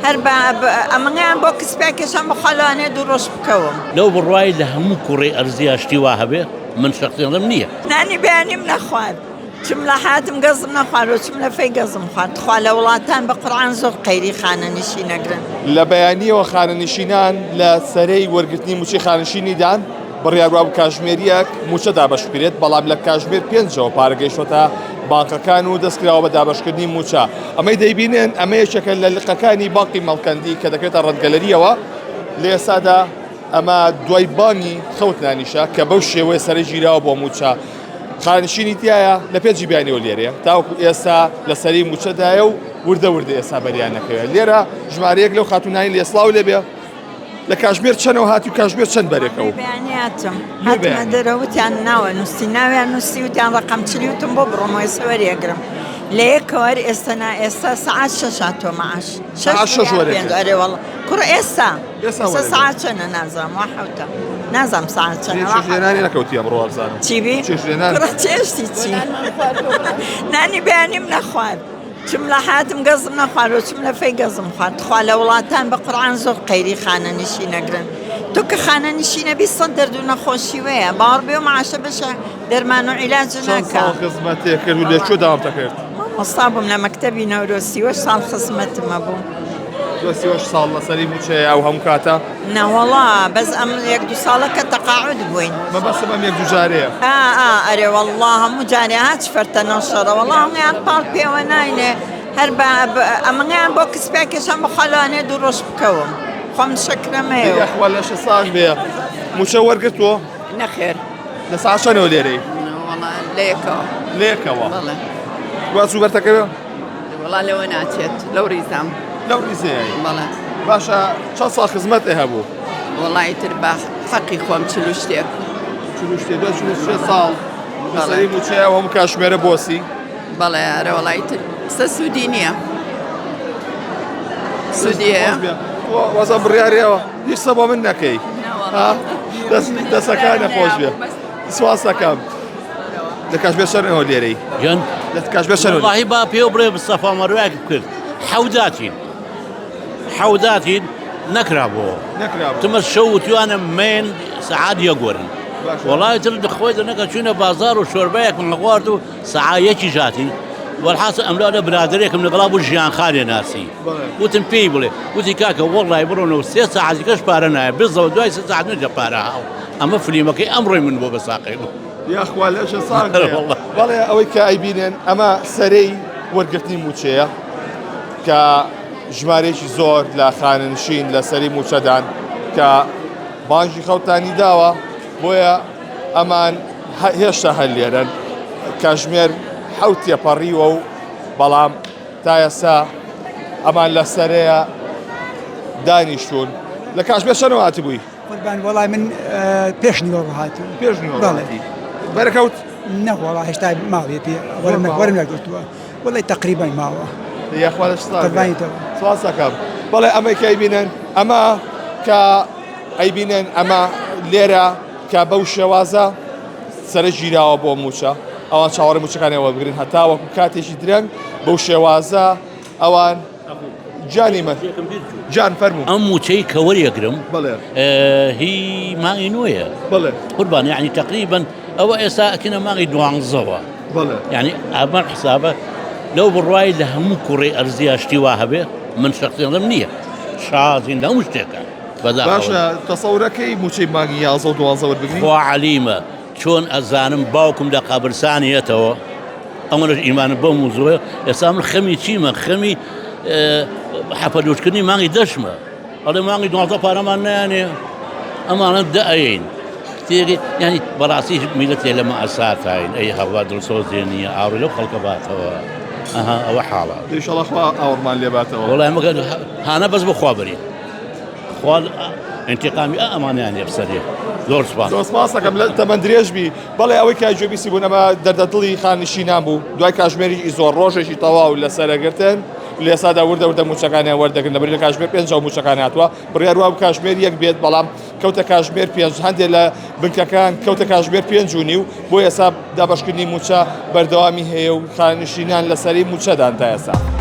هەر ئەمەیان بۆ کسپێکیشان بخەلانێ دوو ڕۆژ بکەوم لەو بڕوای لە هەموو کوڕی ئەرزیاشتی وا هەبێ من شخصیڵم نییە نانی بەیانیم نەخوارد چم لە حاتم گەزم نەخوارد و چم لە فەی گەزم خوارد خوا لە وڵاتان بە قورعان زۆر قەیری خانەنشین نەگرن لە بەیانیەوە خانەنشینان لە سەرەی وەرگرتنی موچەی خانەنشینیدان بڕیاروا کاتژمێریەک موچە دابەشکرێت بەڵام لە کاتژمێر 5ەوە پارەگەیشتە بانکەکان و دەستکراوە بە دابەشکردنی موچە ئەمەی دەیبینێن ئەمە یەکێکە لە لقەکانی باقی مەڵکەندی کە دەکرێتە ڕەتگەلەریەوە لە ئێستادا ئەمە دوای بانی خەوت نانیشە کە بەو شێوەیە سەرەی ژیراوە بۆ موچە خانشینی تایە لە پێنجی بیانیەوە لێرەیە تاوەکو ئێستا لە سەری موچەدایە و وردە ئێستا بەریان نەکەوێت لێرە ژمارەیەک لەو خاتونانی لێسڵاو لێبێ لە کاتژمێر چەندەوە هاتی و کاتژمێر چەند بەرێکەوە بەیانیاتم هاتمە دەرەوتیان ناوە نووسی ناویان نووسی وتیان ڕقم چلیوتم بۆ بڕۆمەوەی سەوەریەگرم لە یەکەوەر ئێستا سەعات 6 هاتۆ مەعاش 6 ئەرێ وەڵڵا کوڕ ئێستا سەعات چەندە نازانم وا حەوتە نازانم ساعت چەندە ێنانی نەکەوتی ئەمڕۆ وەرزانم چیبی چێشتی چی نانی بەیانیم نەخوارد چم لە حاتم گەزم نەخوارد و چم لە فەی گەزم خوارد خوا لە وڵاتان بە قورعان زۆر قەیری خانەنشین نەگرن تۆ کە خانەنشینە بی سەد دەرد و نەخۆشی وەیە باوەڕ بێ و مەعاشە بشە دەرمان و عیلاج ناکە خزمەتێک کرد و لێ چۆ داوام دەکرد مامۆستا بووم لە مەکتەبی نەورۆسی 30 ساڵ خزمەتمە بوو 30 ساڵ لەسەری موچەیە ئەو هەموو کاتە نەوەڵا بەس ئەم 1-2 ساڵەکە تەقاعود بووین مەبەستم ئەم 1-2 جارەیە ئەرێ وەڵڵا هەموو جارێ هاچ فەرتە نەشەڕە وەڵڵا هەمویان پاڵ پێوە ناینێ هەر ئەمەیان بۆ کسپێکیشان بخەلانێ دوو ڕۆژ بکەوم خۆم شەکرەمەیە یەخوا لە 6 ساعت بێ موچە وەرگرتووە نەخێر لە ساعت چەندەوە لێرەی لێکەوە وا چوو بەرتەکەوێ وڵا لەوە ناچێت لەو ریزام لەو ریزەیە بەڵێ باشە چەند ساڵ خزمەتێ هەبوو وڵی تر بە حەقی خۆم چلو شتێک ساڵ لەسەری موچەیە هەموو کاتژمێرە بۆسی بەڵێ ئەرە وڵی تر قسە سوودی نییە سوودیە وەزە بڕیارەوە هیچ سە بۆ من نەکەی دەسەکانە خۆش بێ سواز دەکەم لە کاتژمێر چەندەوە لێرەی لە کاتژمێر چەندەوە وڵاهی با پێ بڕێ سەفا مەروایەک بکرد حەوداتین نەکرابەوە تمە شەو وتوانە مێن سەعات یەگوەرن وڵای تر دەخۆی دەنەکە چوونە بازار و شۆربەیەک من خوارد و سەعایەکی ژاتی وەڵحاسە ئەملا لە برادێکم لەگەڵا بوو ژیان خارێ ناسی وتم پێی بڵێ وتی کاکە وەڵای بڕۆنەوە 3 ساعتیکەش پارە نایە بزەوە دوای 3 ساعت نەجە پارە هاو ئەمە فلیمەکەی ئەمڕۆی من بۆ بەساقی بوو یاخوا لە 6 ساڵ بەڵێ ئەوەی کە ئەیبینێن ئەمە سەرەی وەرگرتنی موچەیە کە ژمارەیەکی زۆر لە خانەنشین لە سەری موچەدان کە بانگی خەوتانی داوە بۆیە ئەمان هێشتا هەر لێرن کاتژمێر حەوتە پەڕیوە و بەڵام تا ئێستا ئەمان لە سەرەیە دانیشتون لە کاتژمێر چەندەوە هاتبووی قوربان وەڵای من پێش نیوە هاتوو بەرەکەوت نەوەڵا هێشتا ماوێ پێ وەرم نەگرتووە وەڵی تەقریبا ماوە یاخوا لە سواز دەکەم بەڵێ ئەمەی کە ئەیبینن ئەمە کە ئەیبینن ئەمە لێرە کە بەو شێوازە سەرە ژیراوە بۆ موچە ئەوان چاوەڕێ موچەکانیەوە بگرن هەتا وەکو کاتێکی درەنگ بەو شێوازە ئەوان جانی من جان فەرموو ئەم موچەی کە وەریەگرم هی مانگی نوێیە قوربان یعنی تقریبا ئەوە ئێستا ئەکەنە مانگی 12ەوە یعنی ئەمە حسابە لەو بڕوای لە هەموو کوڕی ئەرزیاشتی وا هەبێ من شخصیڵم نییە شازین لە هەموو شتێکە باشە تەسەورەکەی موچەی مانگی 11 و 12 وەربگری خوا عەلیمە چۆن ئەزانم باوکم لە قەبرستانیەتەوە ئەمەش ئیمانم بۆ موزوە ئێستا من خەمی چیمە خەمی حەپەلوشکردنی مانگی دەشمە ئەڵێ مانگی 12 پارەمان نایانێ ئەمانە دەئەین تێری ینی بەڕاستی میلەت لێ لە مەئەساتین ئەی هەوا دڵسۆزێ نییە ئاڕوی لەو خەڵکە باتەوە ئەوە حاڵە ئینشەڵڵا خوا ئاوڕمان لێ باتەوە وەڵای مەگە هانە بەس بخوا بەرین خوا انتقامی ئەمانیان بسەرێ زۆر سپاس دەکەم لە تەمەەن درێژبی بەڵێ ئەوەی کای جۆبیسی بوون ئەمە دەردەدڵی خانشینان بوو دوای کاتژمێری زۆر ڕۆژێکی تەواو لە سەرەگرتن لە ئێستادا وردە موچەکانیان وەردەگرن لەبەر لە کاتژمێر 5 موچەکان هاتووە بڕیاروا بوو کاتژمێر 1 بێت بەڵام کەوتە کاتژمێر 5 هەندێک لە بنکەکان کەوتە کاتژمێر 5 و نیو بۆ ئێستا دابەشکردنی موچە بەردەوامی هەیە و خانشینان لەسەری موچەدان تا ئێستا